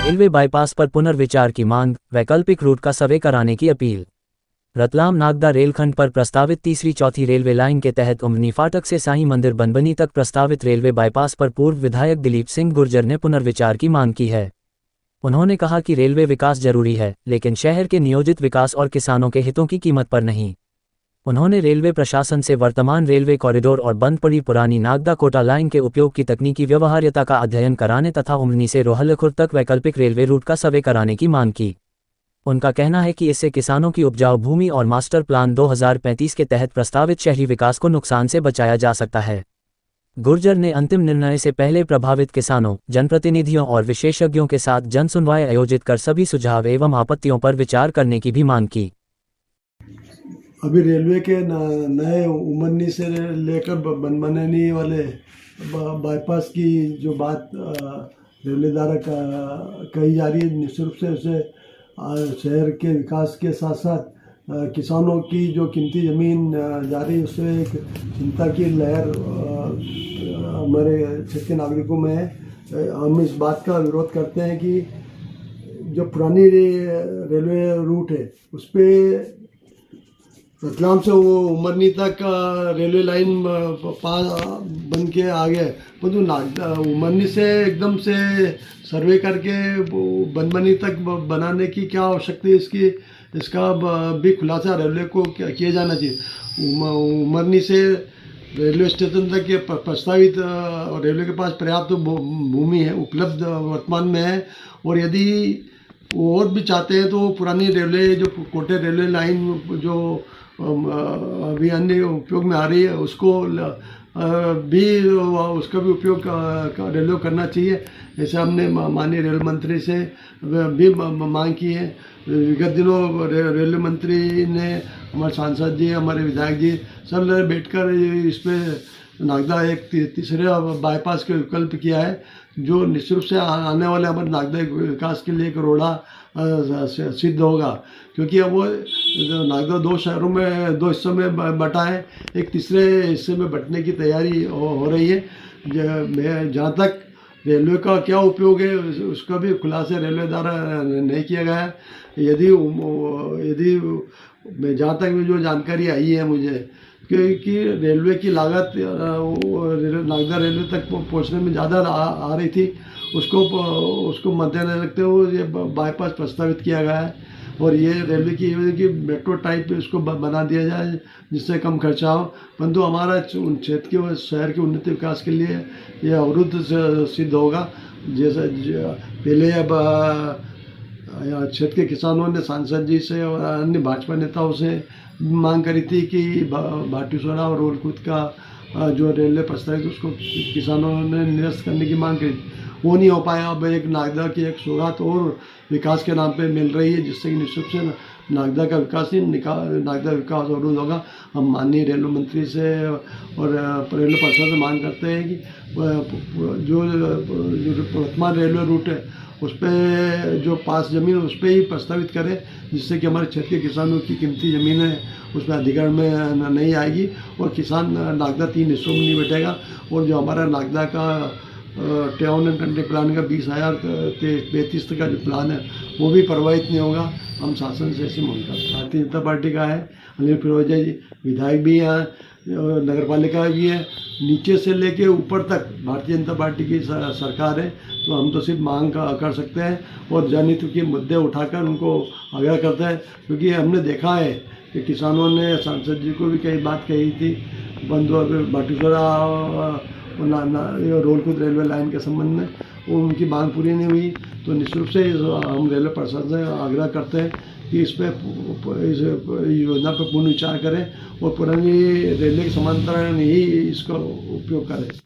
Railway bypass पर पुनर्विचार की मांग, वैकल्पिक रूट का सर्वे कराने की अपील। रतलाम नागदा रेलखंड पर प्रस्तावित तीसरी चौथी रेलवे लाइन के तहत उमनी फाटक से साईं मंदिर बनबनी तक प्रस्तावित रेलवे बाईपास पर पूर्व विधायक दिलीप सिंह गुर्जर ने पुनर्विचार की मांग की है। उन्होंने कहा कि रेलवे विकास जरूरी है, लेकिन शहर के नियोजित विकास और किसानों के हितों की कीमत पर नहीं। उन्होंने रेलवे प्रशासन से वर्तमान रेलवे कॉरिडोर और बंद पड़ी पुरानी नागदा कोटा लाइन के उपयोग की तकनीकी व्यवहार्यता का अध्ययन कराने तथा उमनी से रोहल्लखुर्द तक वैकल्पिक रेलवे रूट का सर्वे कराने की मांग की। उनका कहना है कि इससे किसानों की उपजाऊ भूमि और मास्टर प्लान 2035 के तहत प्रस्तावित शहरी विकास को नुकसान से बचाया जा सकता है। गुर्जर ने अंतिम निर्णय से पहले प्रभावित किसानों, जनप्रतिनिधियों और विशेषज्ञों के साथ जनसुनवाई आयोजित कर सभी सुझाव एवं आपत्तियों पर विचार करने की भी मांग की। अभी रेलवे के नए उमरनी से लेकर बनबनी वाले बाईपास की जो बात रेलवे द्वारा कही जा रही है, निश्चित रूप से उसे शहर के विकास के साथ साथ किसानों की जो कीमती ज़मीन जा रही है उससे एक चिंता की लहर हमारे क्षेत्र के नागरिकों में है। हम इस बात का विरोध करते हैं कि जो पुरानी रेलवे रूट है उस पर रतलाम से वो उमरनी तक रेलवे लाइन बन के आ गया है, परंतु उमरनी से एकदम से सर्वे करके बनबनी तक बनाने की क्या आवश्यकता है, इसका भी खुलासा रेलवे को किया जाना चाहिए। उमरनी से रेलवे स्टेशन तक के प्रस्तावित रेलवे के पास पर्याप्त भूमि है, उपलब्ध वर्तमान में है, और यदि और भी चाहते हैं तो पुरानी रेलवे जो कोटे रेलवे लाइन जो अभी अन्य उपयोग में आ रही है उसका भी उपयोग रेलवे करना चाहिए। ऐसे हमने माननीय रेल मंत्री से भी मांग की है। विगत दिनों रेलवे मंत्री ने, हमारे सांसद जी, हमारे विधायक जी सब लोग बैठकर इस पर नागदा एक तीसरे बाईपास के विकल्प किया है, जो निश्चित रूप से आने वाले हमारे नागदा विकास के लिए एक रोड़ा सिद्ध होगा, क्योंकि अब वो नागदा दो हिस्सों में बटा है, एक तीसरे हिस्से में बंटने की तैयारी हो रही है। जहाँ तक रेलवे का क्या उपयोग है उसका भी खुलासा रेलवे द्वारा नहीं किया गया है। यदि जहाँ तक जो जानकारी आई है मुझे कि रेलवे की लागत नागदा रेलवे तक पहुँचने में ज़्यादा आ रही थी, उसको मद्देनजर रखते हुए ये बाईपास प्रस्तावित किया गया है, और ये रेलवे की मेट्रो टाइप इसको बना दिया जाए जिससे कम खर्चा हो। परंतु हमारा क्षेत्र के शहर के उन्नति विकास के लिए ये अवरुद्ध सिद्ध होगा। जैसे पहले अब क्षेत्र के किसानों ने सांसद जी से और अन्य भाजपा नेताओं से मांग करी थी कि भाटूसरा और रोहल्लखुर्द का जो रेलवे प्रस्तावित उसको किसानों ने निरस्त करने की मांग करी, वो नहीं हो पाया। अब एक नागदा की एक सौगात और विकास के नाम पे मिल रही है, जिससे कि निश्चित से नागदा का विकास ही नागदा विकास अवरुद्ध होगा। हम माननीय रेलवे मंत्री से और रेलवे प्रशासन से मांग करते हैं कि जो वर्तमान रेलवे रूट है उस पर जो पास ज़मीन उस पर ही प्रस्तावित करें, जिससे कि हमारे क्षेत्र के किसानों की कीमती ज़मीन है उसमें अधिग्रहण में नहीं आएगी और किसान नागदा 3 हिस्सों में नहीं बैठेगा। और जो हमारा नागदा का टाउन एंड कंट्री प्लान का 20,033 का जो प्लान है वो भी प्रभावित नहीं होगा। हम शासन से ऐसी मांग करते हैं। भारतीय जनता पार्टी का है, अनिल फिरोजा जी विधायक भी हैं, नगर पालिका भी है, नीचे से लेके ऊपर तक भारतीय जनता पार्टी की सरकार है। तो हम तो सिर्फ मांग कर सकते हैं और जनहित के मुद्दे उठाकर उनको आग्रह करते हैं, क्योंकि हमने देखा है कि किसानों ने सांसद जी को भी कई बात कही थी भाटूसरा रोहल्लखुर्द रेलवे लाइन के संबंध में, वो उनकी मांग पूरी नहीं हुई। तो निश्चित रूप से हम रेलवे प्रशासन से आग्रह करते हैं कि इस योजना पर पूर्ण विचार करें और पुरानी रेलवे के समांतर ही इसका उपयोग करें।